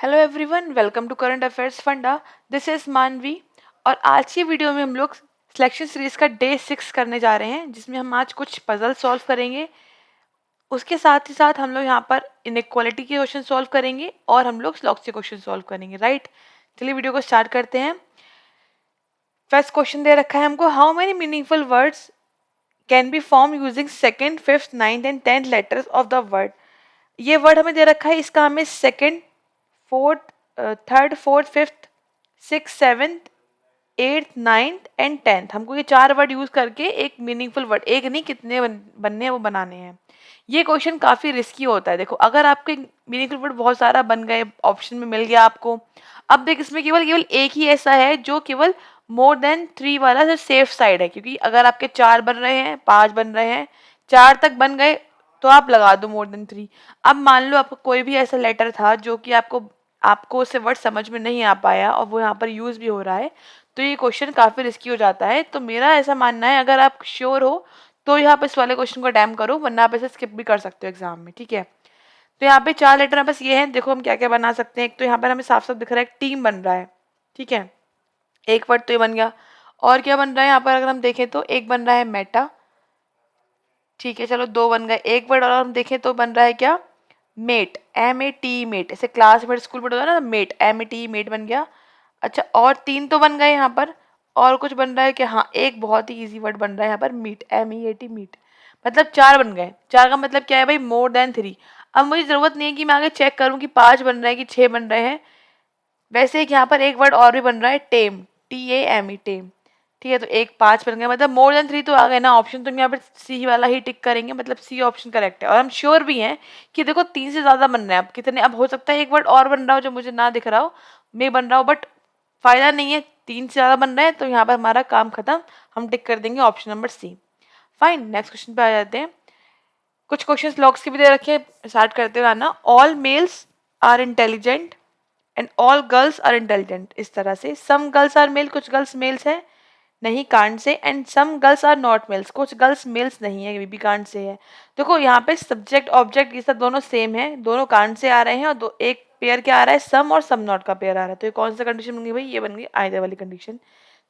Hello everyone, welcome to current affairs funda. This is Manvi. और आज की वीडियो में हम लोग सिलेक्शन सीरीज का डे 6 करने जा रहे हैं, जिसमें हम आज कुछ पजल सॉल्व करेंगे। उसके साथ ही साथ हम लोग यहाँ पर इनइक्वालिटी के क्वेश्चन सॉल्व करेंगे और हम लोग स्लॉक्स के क्वेश्चन सॉल्व करेंगे। राइट, चलिए वीडियो को स्टार्ट करते हैं। फर्स्ट क्वेश्चन दे रखा है हमको, how many meaningful words can be form using second, fifth, ninth and tenth letters of the word. ये वर्ड हमें दे रखा है, इसका हमें second, fourth, third, fourth, fifth, six, seventh, eighth, ninth and tenth, हमको ये चार वर्ड यूज करके एक मीनिंगफुल वर्ड, एक नहीं कितने बनने हैं वो बनाने हैं। ये क्वेश्चन काफी रिस्की होता है। देखो, अगर आपके मीनिंगफुल वर्ड बहुत सारा बन गए, ऑप्शन में मिल गया आपको, अब देख इसमें केवल केवल एक ही ऐसा है जो केवल मोर देन 3 वाला जो सेफ साइड है, क्योंकि अगर आपके 4 बन रहे हैं, 5 बन रहे हैं, 4 तक बन गए तो आप लगा दो मोर देन 3। अब मान लो आपको कोई भी ऐसा लेटर था जो कि आपको उससे वर्ड समझ में नहीं आ पाया और वो यहाँ पर यूज भी हो रहा है, तो ये क्वेश्चन काफी रिस्की हो जाता है। तो मेरा ऐसा मानना है, अगर आप श्योर हो तो यहाँ पे इस वाले क्वेश्चन को अटेम्प्ट करो, वरना आप इसे स्किप भी कर सकते हो एग्जाम में। ठीक है, तो यहाँ पे 4 लेटर बस ये हैं। देखो हम क्या क्या बना सकते हैं। एक तो यहाँ पर हमें साफ साफ दिख रहा है टीम बन रहा है। ठीक है, एक वर्ड तो ये बन गया। और क्या बन रहा है यहाँ पर, अगर हम देखें तो एक बन रहा है मेटा। ठीक है, चलो 2 बन गए। एक वर्ड और हम देखें तो बन रहा है क्या, मेट, MAT मेट। ऐसे क्लासमेट स्कूल में होता है ना, मेट, MAT मेट बन गया। अच्छा, और 3 तो बन गए यहाँ पर। और कुछ बन रहा है कि हाँ, एक बहुत ही इजी वर्ड बन रहा है यहाँ पर, मीट, MEAT मीट। मतलब 4 बन गए। 4 का मतलब क्या है भाई, मोर देन 3। अब मुझे जरूरत नहीं है कि मैं आगे चेक करूँ कि 5 बन रहे हैं कि 6 बन रहे हैं। वैसे एक यहाँ पर एक वर्ड और भी बन रहा है, टेम, TAME टेम। ठीक है, तो एक 5 बन गया, मतलब मोर देन 3 तो आ गए ना ऑप्शन। तो हम यहाँ पर सी वाला ही टिक करेंगे, मतलब सी ऑप्शन करेक्ट है। और हम श्योर भी हैं कि देखो 3 से ज्यादा बन रहे हैं। अब कितने, अब हो सकता है एक वर्ड और बन रहा हो जो मुझे ना दिख रहा हो, मैं बन रहा हूँ, बट फायदा नहीं है, 3 से ज्यादा बन रहे हैं तो यहाँ पर हमारा काम खत्म। हम टिक कर देंगे option number C. Fine, next question पे आ जाते हैं। कुछ क्वेश्चन लॉग्स के भी दे रखे हैं, स्टार्ट करते हुए आना। All males are intelligent and all girls are intelligent, इस तरह से। सम गर्ल्स आर मेल, कुछ गर्ल्स मेल्स हैं, नहीं कांड से। And some girls are not males, कुछ गर्ल्स मेल्स नहीं है, ये भी कांड से है। देखो यहाँ पे सब्जेक्ट ऑब्जेक्ट ये सब दोनों सेम है, दोनों कांड से आ रहे हैं, और दो एक पेयर क्या आ रहा है, सम और सम नॉट का पेयर आ रहा है। तो ये कौन सा कंडीशन बन गई भाई, ये बन गई आइदर वाली कंडीशन।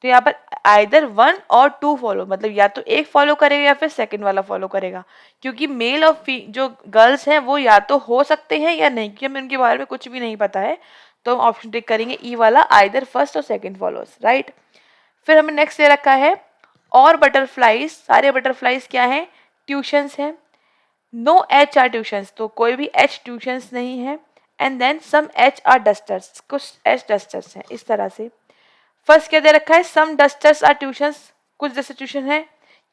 तो यहाँ पर आइदर 1 और 2 फॉलो, मतलब या तो एक फॉलो करेगा या फिर सेकंड वाला फॉलो करेगा, क्योंकि मेल और जो गर्ल्स हैं वो या तो हो सकते हैं या नहीं, क्योंकि हमें उनके बारे में कुछ भी नहीं पता है। तो हम ऑप्शन टिक करेंगे ई वाला, आइदर फर्स्ट और सेकंड फॉलोस। राइट, फिर हमें नेक्स्ट दे रखा है, और बटरफ्लाइज, सारे बटरफ्लाइज क्या हैं, ट्यूशंस हैं। नो एच आर ट्यूशंस, तो कोई भी एच ट्यूशंस नहीं है। And then some H are dusters, कुछ एच डस्टर्स हैं, इस तरह से। फर्स्ट क्या दे रखा है, सम डस्टर्स आर ट्यूशंस, कुछ जैसे ट्यूशन है।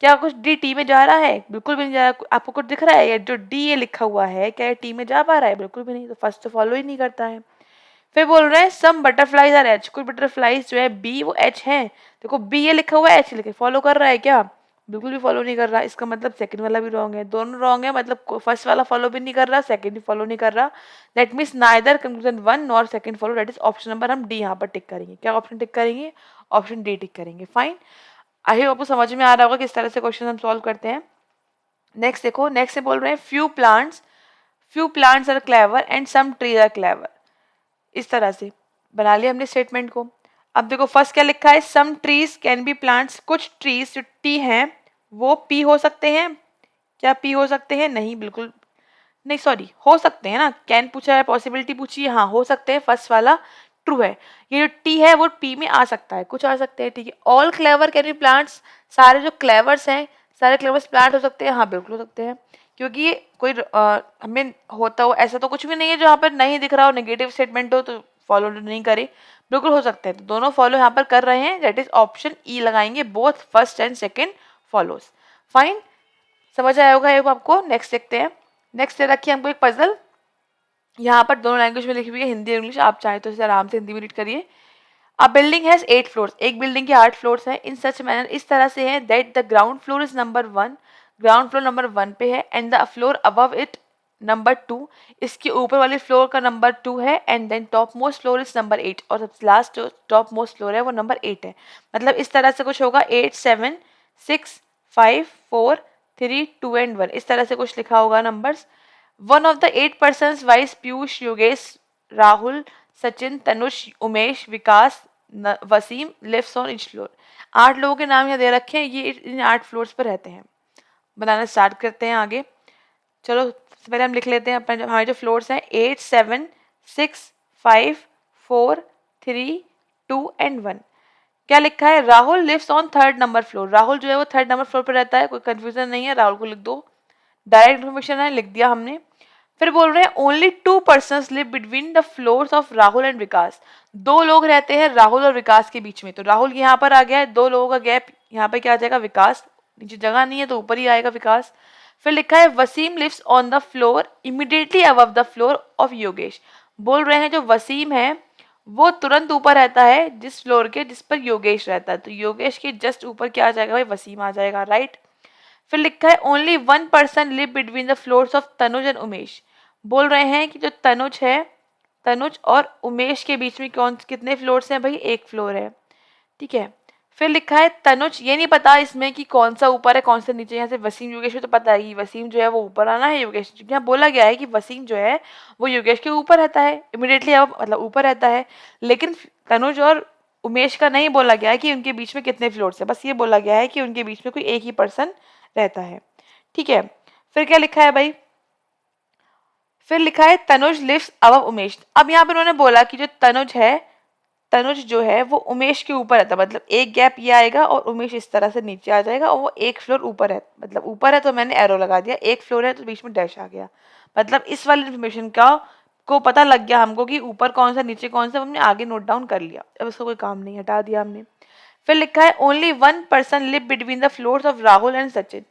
क्या कुछ डी टी में जा रहा है, बिल्कुल भी नहीं जा रहा। आपको कुछ दिख रहा है, ये जो डी ये लिखा हुआ है, क्या ये टी में जा पा रहा है, बिल्कुल भी नहीं। तो फर्स्ट तो फॉलो ही नहीं करता है। फिर बोल रहे हैं सम बटरफ्लाइज आर एच, कुछ बटरफ्लाइज जो है बी वो एच है। देखो बी ये लिखा हुआ है, एच लिखे, फॉलो कर रहा है क्या, बिल्कुल भी फॉलो नहीं कर रहा। इसका मतलब सेकंड वाला भी रॉन्ग है, दोनों रॉन्ग है। मतलब फर्स्ट वाला फॉलो भी नहीं कर रहा, सेकंड भी फॉलो नहीं कर रहा। That means neither conclusion 1 nor second follow. That is option number, हम डी यहाँ पर टिक करेंगे। क्या ऑप्शन टिक करेंगे, ऑप्शन डी टिक करेंगे। फाइन, आई होप आपको समझ में आ रहा होगा किस तरह से क्वेश्चन हम सॉल्व करते हैं। नेक्स्ट देखो, नेक्स्ट से बोल रहे हैं few plants are clever and some trees are clever. इस तरह से बना लिया हमने स्टेटमेंट को। अब देखो फर्स्ट क्या लिखा है, some trees can be plants, कुछ ट्रीज जो टी हैं वो पी हो सकते हैं। क्या पी हो सकते हैं, नहीं, बिल्कुल नहीं, सॉरी, हो सकते हैं ना, कैन पूछा है, पॉसिबिलिटी पूछी है, हाँ हो सकते हैं, फर्स्ट वाला ट्रू है। ये जो टी है वो पी में आ सकता है, कुछ आ सकते हैं। ठीक है, all clever can be plants, सारे जो क्लेवर्स हैं, सारे क्लेवर्स प्लांट हो सकते हैं, हाँ बिल्कुल हो सकते हैं। क्योंकि ये कोई हमें होता हो ऐसा तो कुछ भी नहीं है जो यहाँ पर नहीं दिख रहा हो, नेगेटिव स्टेटमेंट हो तो फॉलो नहीं करे, बिल्कुल हो सकते हैं। तो दोनों फॉलो यहाँ पर कर रहे हैं, दैट इज ऑप्शन ई लगाएंगे, both first and second follows. Fine, समझ आया होगा ये आपको। नेक्स्ट देखते हैं। नेक्स्ट दे रखिए हमको एक पजल, यहाँ पर दोनों लैंग्वेज में लिखी हुई है, हिंदी और इंग्लिश। आप चाहे तो इसे आराम से हिंदी में रीड करिए। अ बिल्डिंग हैज 8 फ्लोर्स, एक बिल्डिंग के 8 फ्लोर्स हैं। इन सच मैनर, इस तरह से है, that the ground floor is number 1, ground floor number 1 पे है, and the floor above it number 2, इसके ऊपर वाली फ्लोर का नंबर 2 है, and then topmost floor is number 8, और सबसे लास्ट जो टॉप मोस्ट फ्लोर है वो नंबर 8 है। मतलब इस तरह से कुछ होगा, 8 7 6 5 4 3 2 एंड 1, इस तरह से कुछ लिखा होगा numbers. One of the 8 persons, Vice Piyush, Yogesh, Rahul, Sachin, Tanush, Umesh, Vikas, Wasim lives on each floor. 8 लोगों के नाम यहाँ दे रखे हैं, ये इन 8 फ्लोर्स पर रहते हैं। बनाना स्टार्ट करते हैं आगे। चलो सबसे पहले हम लिख लेते हैं अपने हमारे जो फ्लोर्स हैं 8, 7, 6, 5, 4, 3, 2 एंड 1। क्या लिखा है? Rahul lives on 3rd number floor. Rahul जो है वो 3rd नंबर फ्लोर पर रहता है, कोई कंफ्यूजन नहीं है, राहुल को लिख दो। डायरेक्ट इन्फॉर्मेशन है, लिख दिया हमने। फिर बोल रहे हैं only 2 persons live between the floors of Rahul and Vikas. 2 लोग रहते हैं राहुल और विकास के बीच में। तो राहुल यहाँ पर आ गया है, 2 लोगों का गैप यहाँ पे क्या आ जाएगा? विकास। नीचे जगह नहीं है तो ऊपर ही आएगा विकास। फिर लिखा है Wasim lives on the floor immediately above the floor of Yogesh. बोल रहे हैं जो वसीम है वो तुरंत ऊपर रहता है जिस फ्लोर के जिस पर योगेश रहता है। तो योगेश के जस्ट ऊपर क्या आ जाएगा भाई? वसीम आ जाएगा, राइट। फिर लिखा है only 1 person live between the floors of Tanuj and Umesh. बोल रहे हैं कि जो तनुज है, तनुज और उमेश के बीच में कितने फ्लोर्स हैं भाई? 1 फ्लोर है, ठीक है। फिर लिखा है तनुज, ये नहीं पता इसमें कि कौन सा ऊपर है कौन सा नीचे। यहाँ से वसीम योगेश में तो पता है कि वसीम जो है वो ऊपर आना है, योगेश यहाँ बोला गया है कि वसीम जो है वो योगेश के ऊपर रहता है इमिडिएटली, अब मतलब ऊपर रहता है। लेकिन तनुज और उमेश का नहीं बोला गया है कि उनके बीच में कितने फ्लोर्स है, बस ये बोला गया है कि उनके बीच में कोई एक ही पर्सन रहता है, ठीक है। फिर क्या लिखा है भाई? फिर लिखा है तनुज लिव्स अबव उमेश। अब यहाँ पे उन्होंने बोला कि जो तनुज है, तनुज जो है वो उमेश के ऊपर रहता है, मतलब एक गैप ये आएगा और उमेश इस तरह से नीचे आ जाएगा और वो 1 फ्लोर ऊपर है, मतलब ऊपर है तो मैंने एरो लगा दिया, 1 फ्लोर है तो बीच में डैश आ गया। मतलब इस वाली इन्फॉर्मेशन का को पता लग गया हमको कि ऊपर कौन सा नीचे कौन सा, हमने आगे नोट डाउन कर लिया, अब उसका कोई काम नहीं, हटा दिया हमने। फिर लिखा है only 1 person live between the floors of Rahul and Sachin.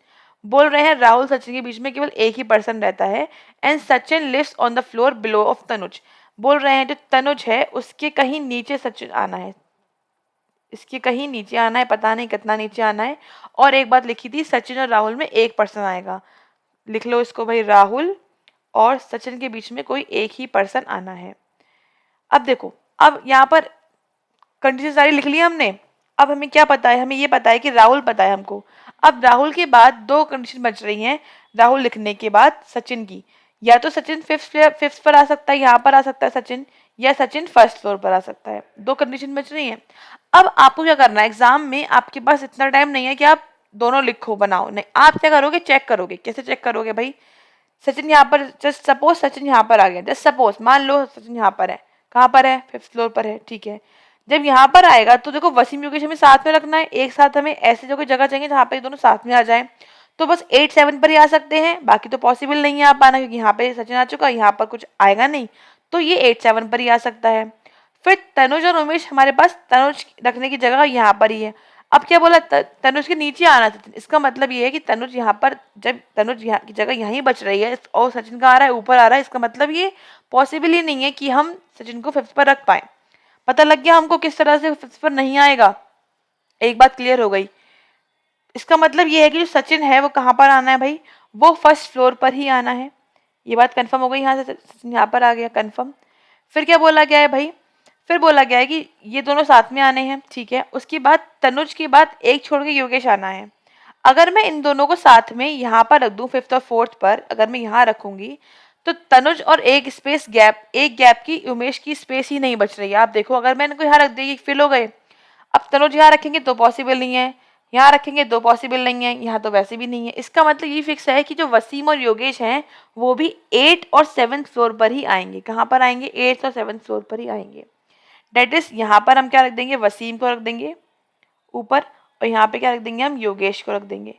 बोल रहे हैं राहुल सचिन के बीच में केवल एक ही पर्सन रहता है। And Sachin lives on the floor below of Tanuj. बोल रहे हैं जो तनुज है उसके कहीं नीचे सचिन आना है, इसके कहीं नीचे आना है, पता नहीं कितना नीचे आना है। और एक बात लिखी थी सचिन और राहुल में एक पर्सन आएगा, लिख लो इसको भाई, राहुल और सचिन के बीच में कोई एक ही पर्सन आना है। अब देखो, अब यहाँ पर कंडीशन सारी लिख ली हमने। अब हमें क्या पता है? हमें ये पता है कि राहुल पता है हमको। अब राहुल के बाद 2 कंडीशन बच रही हैं राहुल लिखने के बाद सचिन की। या तो सचिन 5th पर आ सकता है, यहाँ पर आ सकता है सचिन, या सचिन 1st फ्लोर पर आ सकता है। 2 कंडीशन बच रही हैं। अब आपको क्या करना है? एग्जाम में आपके पास इतना टाइम नहीं है कि आप दोनों लिखो बनाओ, नहीं, आप क्या करोगे? चेक करोगे। कैसे चेक करोगे भाई? सचिन यहाँ पर, जस्ट सपोज सचिन यहाँ पर आ गया, जस्ट सपोज मान लो सचिन यहाँ पर है, कहाँ पर है? 5th फ्लोर पर है, ठीक है। जब यहाँ पर आएगा तो देखो वसीम योगेश हमें साथ में रखना है, एक साथ हमें ऐसे जो कोई जगह चाहिए जहाँ पे दोनों साथ में आ जाए। तो बस 8, 7 पर ही आ सकते हैं, बाकी तो पॉसिबल नहीं है आ पाना, क्योंकि यहाँ पे सचिन आ चुका, यहाँ पर कुछ आएगा नहीं, तो ये 8, 7 पर ही आ सकता है। फिर तनुज और उमेश, हमारे पास तनुज रखने की जगह यहाँ पर ही है। अब क्या बोला? तनुज के नीचे आना सचिन, इसका मतलब ये है कि तनुज यहाँ पर, जब तनुज यहाँ की जगह यहीं बच रही है और सचिन का आ रहा है ऊपर आ रहा है, इसका मतलब ये पॉसिबल ही नहीं है कि हम सचिन को 5th पर रख पाए। पता लग गया हमको किस तरह से 5th पर नहीं आएगा। एक बात क्लियर हो गई। इसका मतलब ये है कि जो सचिन है वो कहाँ पर आना है भाई? वो 1st फ्लोर पर ही आना है। ये बात कंफर्म हो गई, यहाँ से सचिन यहाँ पर आ गया, कंफर्म। फिर क्या बोला गया है भाई? फिर बोला गया है कि ये दोनों साथ में आने हैं, ठीक है। उसके बाद तनुज के बाद एक छोड़ के योगेश आना है। अगर मैं इन दोनों को साथ में यहाँ पर रख दूं 5th और 4th पर, अगर मैं यहाँ रखूंगी तो तनुज और एक स्पेस गैप, एक गैप की उमेश की स्पेस ही नहीं बच रही है। आप देखो, अगर मैं इनको यहाँ रख दी फिल हो गए। अब तनुज यहाँ रखेंगे तो पॉसिबल नहीं है, यहाँ रखेंगे तो पॉसिबल नहीं है, यहाँ तो वैसे भी नहीं है। इसका मतलब ये फिक्स है कि जो वसीम और योगेश हैं वो भी 8 और 7th फ्लोर पर ही आएंगे। कहाँ पर आएंगे? 8th और 7th फ्लोर पर ही आएंगे। डेट इज यहाँ पर हम क्या रख देंगे? वसीम को रख देंगे ऊपर, और यहाँ पे क्या रख देंगे? हम योगेश को रख देंगे,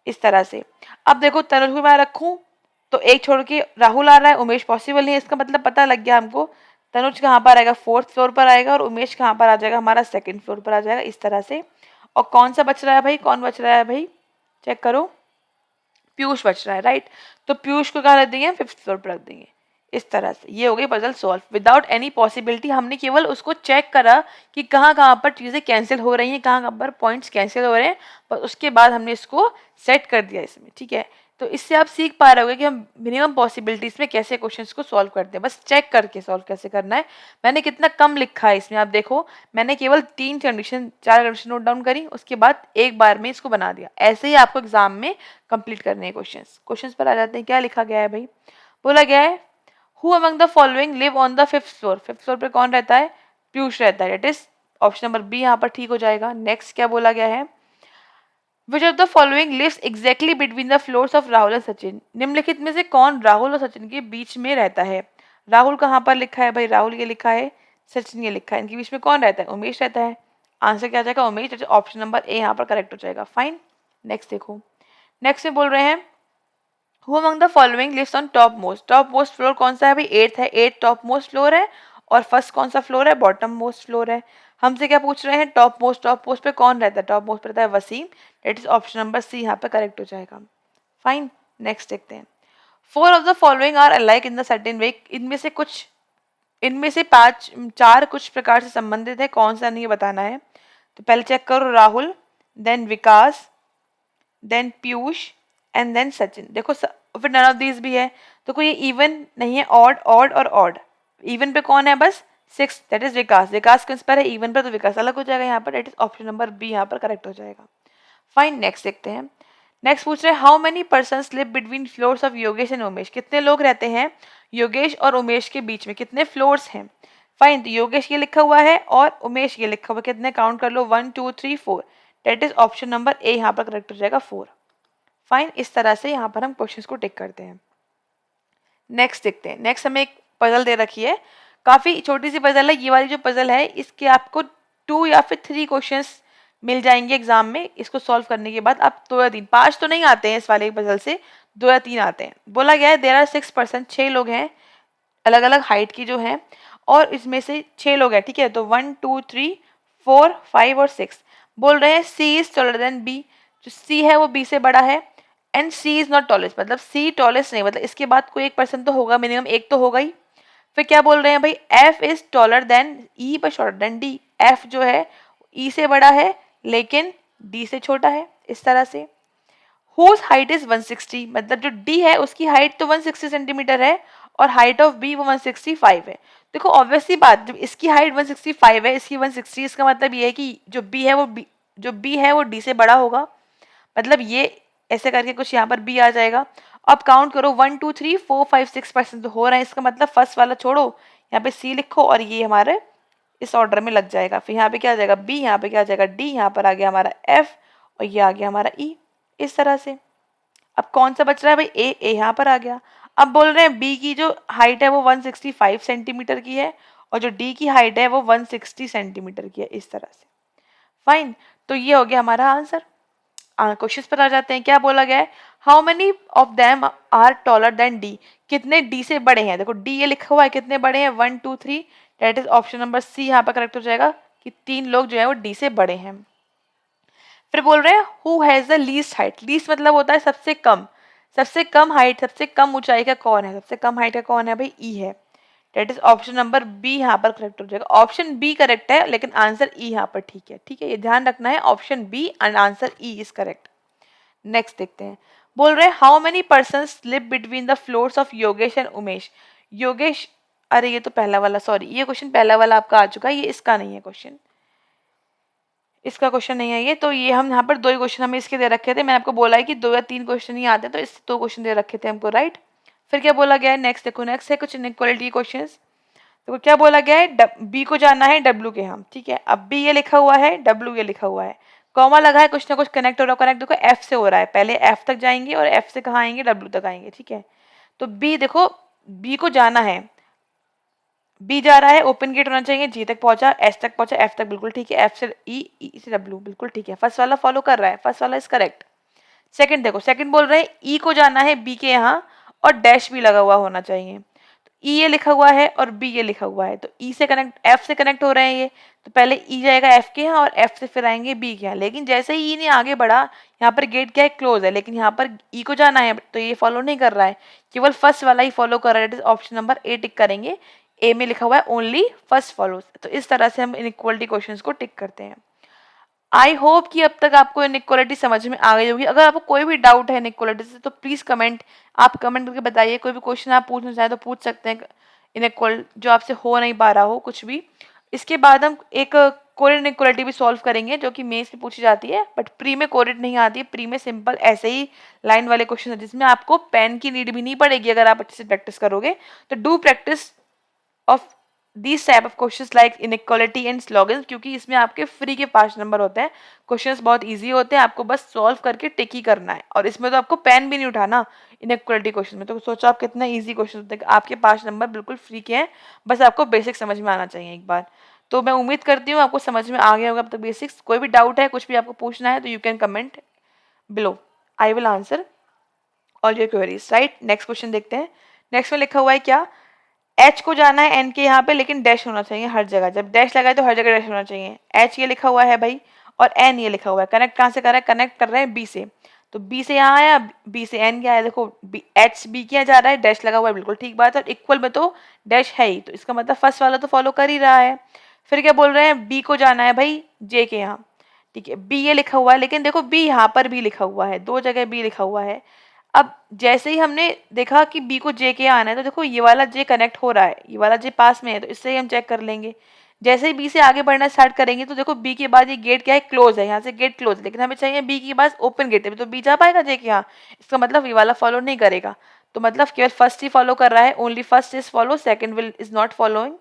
इस तरह से। अब देखो तनुज को मैं रखूं तो एक छोड़ के राहुल आ रहा है, उमेश पॉसिबल नहीं है, इसका मतलब पता लग गया हमको तनुज कहाँ पर आएगा? 4th फ्लोर पर आएगा, और उमेश कहाँ पर आ जाएगा? हमारा 2nd फ्लोर पर आ जाएगा, इस तरह से। और कौन सा बच रहा है भाई? कौन बच रहा है भाई? चेक करो, पीयूष बच रहा है, राइट। तो पीयूष को कहाँ रख देंगे? 5th फ्लोर पर रख देंगे, इस तरह से। ये हो गई puzzle solve without any possibility. हमने केवल उसको चेक करा कि कहाँ कहाँ पर चीज़ें कैंसिल हो रही हैं, कहाँ कहाँ पर पॉइंट्स कैंसिल हो रहे हैं, पर उसके बाद हमने इसको सेट कर दिया इसमें, ठीक है। तो इससे आप सीख पा रहे होगे कि हम मिनिमम पॉसिबिलिटीज में कैसे क्वेश्चंस को सॉल्व करते हैं, बस चेक करके सॉल्व कैसे करना है। मैंने कितना कम लिखा है इसमें, आप देखो, मैंने केवल 4 कंडीशन नोट डाउन करी, उसके बाद एक बार में इसको बना दिया। ऐसे ही आपको एग्जाम में कंप्लीट करने हैं क्वेश्चंस। क्वेश्चंस पर आ जाते हैं, क्या लिखा गया है भाई? बोला गया है who among the following live on the 5th floor, 5th floor पे कौन रहता है, पीयूष रहता है, it is option number B यहाँ पर ठीक हो जाएगा। नेक्स्ट क्या बोला गया है, which of the following lives exactly between the floors of Rahul and Sachin, निम्नलिखित में से कौन राहुल और सचिन के बीच में रहता है। राहुल कहाँ पर लिखा है भाई, राहुल ये लिखा है, सचिन ये लिखा है, इनके बीच में कौन रहता है, उमेश रहता है। आंसर क्या आ जाएगा, उमेश, ऑप्शन नंबर ए यहाँ पर करेक्ट हो जाएगा। फाइन, नेक्स्ट देखो, नेक्स्ट में बोल रहे हैं who among the following lives on topmost floor कौन सा है भाई, 8th है, 8 टॉप मोस्ट फ्लोर है, और फर्स्ट कौन सा फ्लोर है, बॉटम मोस्ट फ्लोर है। हमसे क्या पूछ रहे हैं, टॉप मोस्ट पे कौन रहता है, टॉप मोस्ट पे रहता है Wasim, that is option number C यहाँ पे करेक्ट हो जाएगा। फाइन, नेक्स्ट देखते हैं, 4 of the following are alike in the certain way, इनमें से चार कुछ प्रकार से संबंधित है, कौन सा नहीं बताना है। तो पहले चेक करो, Rahul, then Vikas, then Piyush and then Sachin. देखो फिर नन ऑफ दीज भी है, तो कोई इवन नहीं है, ऑड ऑड और ऑड। इवन पे कौन है, बस 6, दैट इज विकास, विकास किस पर है, इवन पर, तो विकास अलग हो जाएगा यहाँ पर, that is option number B यहाँ पर करेक्ट हो जाएगा। फाइन, नेक्स्ट देखते हैं, नेक्स्ट पूछ रहे हैं how many person live between floors of Yogesh and Umesh, कितने लोग रहते हैं योगेश और उमेश के बीच में, कितने फ्लोर्स हैं। फाइन, तो योगेश ये लिखा हुआ है और उमेश ये लिखा हुआ है, कितने काउंट कर लो, 1 2 3 4, that is option number A यहाँ पर करेक्ट हो जाएगा 4। फाइन, इस तरह से यहाँ पर हम क्वेश्चंस को टिक करते हैं। नेक्स्ट देखते हैं, नेक्स्ट हमें एक पजल दे रखी है, काफी छोटी सी पजल है ये वाली, जो पजल है इसके आपको 2 या फिर 3 क्वेश्चंस मिल जाएंगे एग्जाम में, इसको सॉल्व करने के बाद आप 2 या 3, 5 तो नहीं आते हैं इस वाले पजल से, 2 या 3 आते हैं। बोला गया है देयर आर 6%, 6 लोग हैं अलग अलग हाइट की जो है, और इसमें से 6 लोग हैं, ठीक है, तो 1 2 3 4 5 और 6, बोल रहे हैं C is taller than B, जो सी है वो बी से बड़ा है, and C is not tallest, मतलब सी टॉलेस्ट नहीं, मतलब इसके बाद कोई एक पर्सन तो होगा, मिनिमम एक तो होगा ही। फिर क्या बोल रहे हैं भाई, F is taller then E but shorter than D, F जो है ई से बड़ा है लेकिन डी से छोटा है, इस तरह से। हुज हाइट इज 160, मतलब जो डी है उसकी हाइट तो 160 सेंटीमीटर है, और हाइट ऑफ बी वो 165 है। देखो ऑब्वियसली बात, जब इसकी हाइट 165 है, इसकी 160, इसका मतलब ये है कि जो बी है वो डी से बड़ा होगा, मतलब ये ऐसे करके कुछ यहाँ पर बी आ जाएगा। अब काउंट करो, 1 2 3 4 5 6% तो हो रहा है, इसका मतलब फर्स्ट वाला छोड़ो, यहाँ पे सी लिखो, और ये हमारे इस ऑर्डर में लग जाएगा। फिर यहाँ पे क्या आ जाएगा बी, यहाँ पे क्या आ जाएगा डी, यहाँ पर आ गया हमारा एफ, और ये आ गया हमारा ई, इस तरह से। अब कौन सा बच रहा है भाई, ए यहाँ पर आ गया। अब बोल रहे हैं बी की जो हाइट है वो 165 सेंटीमीटर की है, और जो डी की हाइट है वो 160 सेंटीमीटर की है, इस तरह से। फाइन, तो ये हो गया हमारा आंसर। क्वेश्चन पर आ जाते हैं, क्या बोला गया है, how many of them are taller than D, कितने डी से बड़े हैं। देखो डी ये लिखा हुआ है, कितने बड़े हैं, 1 2 3, that is option number C यहाँ पर करेक्ट हो जाएगा, कि 3 लोग जो है वो डी से बड़े हैं। फिर बोल रहे हैं who has the least height, least मतलब होता है सबसे कम हाइट, सबसे कम ऊंचाई का कौन है, सबसे कम हाइट का कौन है भाई, ई है, that is option number B यहाँ पर करेक्ट हो जाएगा। ऑप्शन बी करेक्ट है लेकिन आंसर ई यहाँ पर ठीक है, ठीक है, ये ध्यान रखना है, option B and answer E is correct. Next देखते हैं, बोल रहे हैं how many person live between the floors of Yogesh and Umesh, Yogesh, अरे ये तो पहला वाला, सॉरी ये क्वेश्चन पहला वाला आपका आ चुका है, ये इसका नहीं है क्वेश्चन, इसका क्वेश्चन नहीं है ये, तो ये हम यहाँ पर 2 ही क्वेश्चन हमें इसके दे रखे थे, मैंने आपको बोला है कि 2 या 3 क्वेश्चन ही आते हैं, तो इससे 2 क्वेश्चन दे रखे थे हमको, राइट। फिर क्या बोला गया है, नेक्स्ट देखो, नेक्स्ट है कुछ इनइक्वालिटी क्वेश्चन। देखो क्या बोला गया है, बी को जाना है डब्ल्यू के हम, ठीक है, अब बी ये लिखा हुआ है, डब्ल्यू ये लिखा हुआ है, कॉमा लगा है, कुछ ना कुछ कनेक्ट हो रहा है, कनेक्ट देखो एफ से हो रहा है, पहले एफ तक जाएंगे और एफ से कहाँ आएंगे, डब्ल्यू तक आएंगे, ठीक है। तो बी देखो, बी को जाना है, बी जा रहा है, ओपन गेट होना चाहिए, जी तक पहुंचा, एस तक पहुंचा, एफ तक बिल्कुल ठीक है, एफ से ई, ई से डब्ल्यू बिल्कुल ठीक है, फर्स्ट वाला फॉलो कर रहा है, फर्स्ट वाला इज करेक्ट। सेकंड देखो, सेकंड बोल रहे हैं ई को जाना है बी के यहाँ, और डैश भी लगा हुआ होना चाहिए, ई ये लिखा हुआ है और बी ये लिखा हुआ है, तो ई से कनेक्ट, एफ से कनेक्ट हो रहे हैं ये, तो पहले ई जाएगा एफ के यहाँ और एफ से फिर आएंगे बी के यहाँ, लेकिन जैसे ही ई ने आगे बढ़ा, यहाँ पर गेट क्या है, क्लोज है, लेकिन यहाँ पर ई को जाना है तो ये फॉलो नहीं कर रहा है, केवल फर्स्ट वाला ही फॉलो कर रहा है, ऑप्शन नंबर ए टिक करेंगे, ए में लिखा हुआ है ओनली फर्स्ट फॉलोज, तो इस तरह से हम इनइक्वालिटी क्वेश्चंस को टिक करते हैं। आई होप कि अब तक आपको इनइक्वालिटी समझ में आ गई होगी। अगर आपको कोई भी डाउट है इनइक्वालिटी से तो प्लीज आप कमेंट करके बताइए, कोई भी क्वेश्चन आप पूछना चाहें तो पूछ सकते हैं, इनइक्वल जो आपसे हो नहीं पा रहा हो कुछ भी। इसके बाद हम एक कोरिड इनइक्वालिटी भी सॉल्व करेंगे जो कि मेंस में पूछी जाती है, बट प्री में कोरिड नहीं आती है। प्री में सिंपल ऐसे ही लाइन वाले क्वेश्चन है जिसमें आपको पेन की नीड भी नहीं पड़ेगी अगर आप अच्छे से प्रैक्टिस करोगे। तो do practice of these type of questions like inequality and slogans, क्योंकि इसमें आपके फ्री के 5 नंबर होते हैं। क्वेश्चंस बहुत इजी होते हैं, आपको बस सॉल्व करके टिक ही करना है, और इसमें तो आपको पेन भी नहीं उठाना इनइक्वालिटी क्वेश्चन में। तो सोचो आप कितना इजी क्वेश्चन होते हैं, आपके 5 नंबर बिल्कुल फ्री के हैं, बस आपको बेसिक समझ में आना चाहिए एक बार। तो मैं उम्मीद करती हूँ आपको समझ में आ गया होगा अब तक बेसिक्स। कोई भी डाउट है, कुछ भी आपको पूछना है तो you can comment below, I will answer all your queries, right. Next question देखते हैं। नेक्स्ट में लिखा हुआ है क्या, एच को जाना है एन के यहाँ पे, लेकिन डैश होना चाहिए हर जगह। जब डैश लगाए तो हर जगह डैश होना चाहिए। एच ये लिखा हुआ है भाई, और एन ये लिखा हुआ है। कनेक्ट कहाँ से कर रहा है, कनेक्ट कर रहे हैं बी से। तो बी से यहाँ आया, बी से एन क्या है, देखो एच बी किया जा रहा है, डैश लगा हुआ है, बिल्कुल ठीक बात है। और इक्वल में तो डैश है ही, तो इसका मतलब फर्स्ट वाला तो फॉलो कर ही रहा है। फिर क्या बोल रहे हैं, बी को जाना है भाई जे के यहाँ, ठीक है। बी ये लिखा हुआ है, लेकिन देखो बी यहाँ पर भी लिखा हुआ है, दो जगह बी लिखा हुआ है। अब जैसे ही हमने देखा कि बी को जे के आना है, तो देखो ये वाला जे कनेक्ट हो रहा है, ये वाला जे पास में है, तो इससे ही हम चेक कर लेंगे। जैसे ही बी से आगे बढ़ना स्टार्ट करेंगे तो देखो बी के बाद ये गेट क्या है, क्लोज है, यहाँ से गेट क्लोज है, लेकिन हमें चाहिए बी के पास ओपन गेट है, तो बी जा पाएगा जे के यहाँ, इसका मतलब ये वाला फॉलो नहीं करेगा। तो मतलब केवल फर्स्ट ही फॉलो कर रहा है, only first is follow, second will is not following.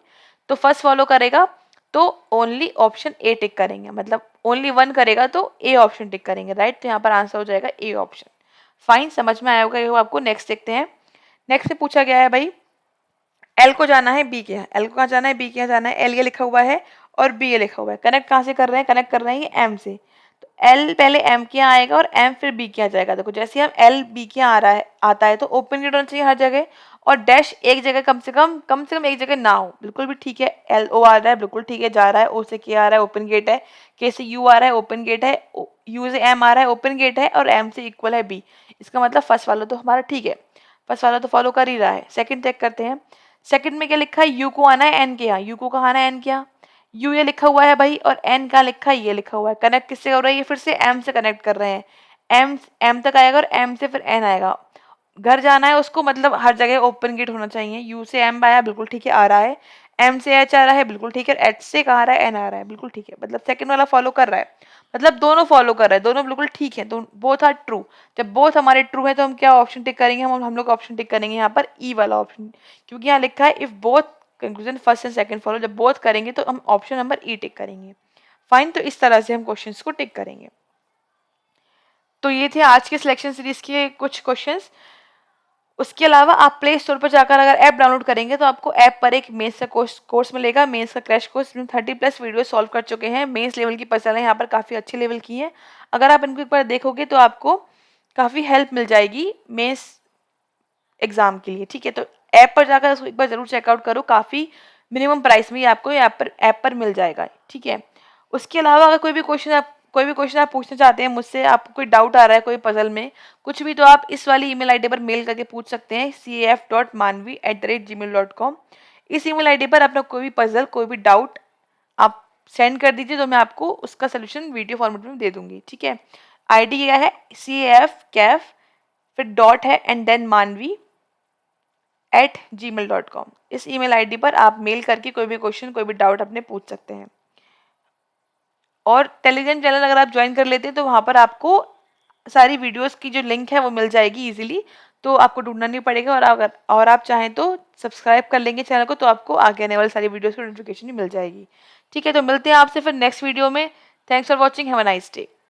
तो फर्स्ट फॉलो करेगा तो ओनली ऑप्शन ए टिक करेंगे, मतलब ओनली वन करेगा तो ए ऑप्शन टिक करेंगे, राइट। तो यहाँ पर आंसर हो जाएगा ए ऑप्शन। फाइन, समझ में आया होगा ये आपको। नेक्स्ट देखते हैं। नेक्स्ट में पूछा गया है भाई, एल को जाना है बी के यहाँ, एल को कहाँ जाना है, बी के यहाँ जाना है। एल ये लिखा हुआ है और बी ये लिखा हुआ है, कनेक्ट कहाँ से कर रहे हैं, कनेक्ट कर रहे हैं एम से। तो एल पहले एम के यहाँ आएगा और एम फिर बी के यहाँ जाएगा। देखो जैसे हम एल बी के यहाँ आ रहा है, आता है, तो ओपन गेट होना चाहिए हर जगह, और डैश एक जगह कम से कम एक जगह ना हो, बिल्कुल भी ठीक है। एल ओ आ रहा है, बिल्कुल ठीक है, जा रहा है। ओ से के आ रहा है, ओपन गेट है। के से यू आ रहा है, ओपन गेट है। यू से एम आ रहा है, ओपन गेट है, और एम से इक्वल है बी। इसका मतलब फर्स्ट वाला तो हमारा ठीक है, फर्स्ट वाला तो फॉलो कर ही रहा है। सेकंड चेक करते हैं। सेकंड में क्या लिखा है, यू को आना है एन के यहाँ, यू को कहाँ आना है, एन के यहाँ। यू ये लिखा हुआ है भाई, और एन का लिखा है, ये लिखा हुआ है। कनेक्ट किससे कर रहा है, ये फिर से एम से कनेक्ट कर रहे हैं। एम एम तक आएगा और एम से फिर एन आएगा। घर जाना है उसको, मतलब हर जगह ओपन गेट होना चाहिए। यू से एम आया, बिल्कुल ठीक है, आ रहा है। एम से एच आ रहा है, बिल्कुल ठीक है। एच से कहाँ आ रहा है, एन आ रहा है, बिल्कुल ठीक है। मतलब सेकंड वाला फॉलो कर रहा है, मतलब दोनों फॉलो कर रहे हैं, दोनों बिल्कुल ठीक है, तो बोथ आर ट्रू। जब बोथ हमारे ट्रू है तो हम क्या ऑप्शन टिक करेंगे, हम लोग ऑप्शन टिक करेंगे यहाँ पर ई वाला ऑप्शन, क्योंकि यहाँ लिखा है if both conclusion first and second follow. जब बोथ करेंगे तो हम ऑप्शन नंबर ई टिक करेंगे। फाइन, तो इस तरह से हम क्वेश्चंस को टिक करेंगे। तो ये थे आज के सिलेक्शन सीरीज के कुछ क्वेश्चंस। उसके अलावा आप प्ले स्टोर पर जाकर अगर ऐप डाउनलोड करेंगे तो आपको ऐप पर एक मेंस का कोर्स मिलेगा, मेंस का क्रैश कोर्स। इसमें 30+ वीडियो सॉल्व कर चुके हैं। मेंस लेवल की पजल है यहाँ पर, काफ़ी अच्छे लेवल की है। अगर आप इनको एक बार देखोगे तो आपको काफ़ी हेल्प मिल जाएगी मेंस एग्जाम के लिए, ठीक है। तो ऐप पर जाकर उसको एक बार जरूर चेकआउट करो, काफ़ी मिनिमम प्राइस में ही आपको ऐप पर मिल जाएगा, ठीक है। उसके अलावा अगर कोई भी क्वेश्चन आप पूछना चाहते हैं मुझसे, आपको कोई डाउट आ रहा है कोई पजल में कुछ भी, तो आप इस वाली ईमेल आईडी पर मेल करके पूछ सकते हैं, caf.manvi@gmail.com। इस ईमेल आईडी पर अपना कोई भी पजल, कोई भी डाउट आप सेंड कर दीजिए, तो मैं आपको उसका सोल्यूशन वीडियो फॉर्मेट में दे दूंगी, ठीक है। आईडी क्या है, caf फिर डॉट है एंड देन manvi@gmail.com। इस ईमेल आईडी पर आप मेल करके कोई भी क्वेश्चन, कोई भी डाउट अपने पूछ सकते हैं। और टेलीग्राम चैनल अगर आप ज्वाइन कर लेते हैं तो वहाँ पर आपको सारी वीडियोस की जो लिंक है वो मिल जाएगी इजीली, तो आपको ढूंढना नहीं पड़ेगा। और आप चाहें तो सब्सक्राइब कर लेंगे चैनल को, तो आपको आगे आने वाली सारी वीडियोस की नोटिफिकेशन भी मिल जाएगी, ठीक है। तो मिलते हैं आपसे फिर नेक्स्ट वीडियो में। Thanks for watching, have a nice day.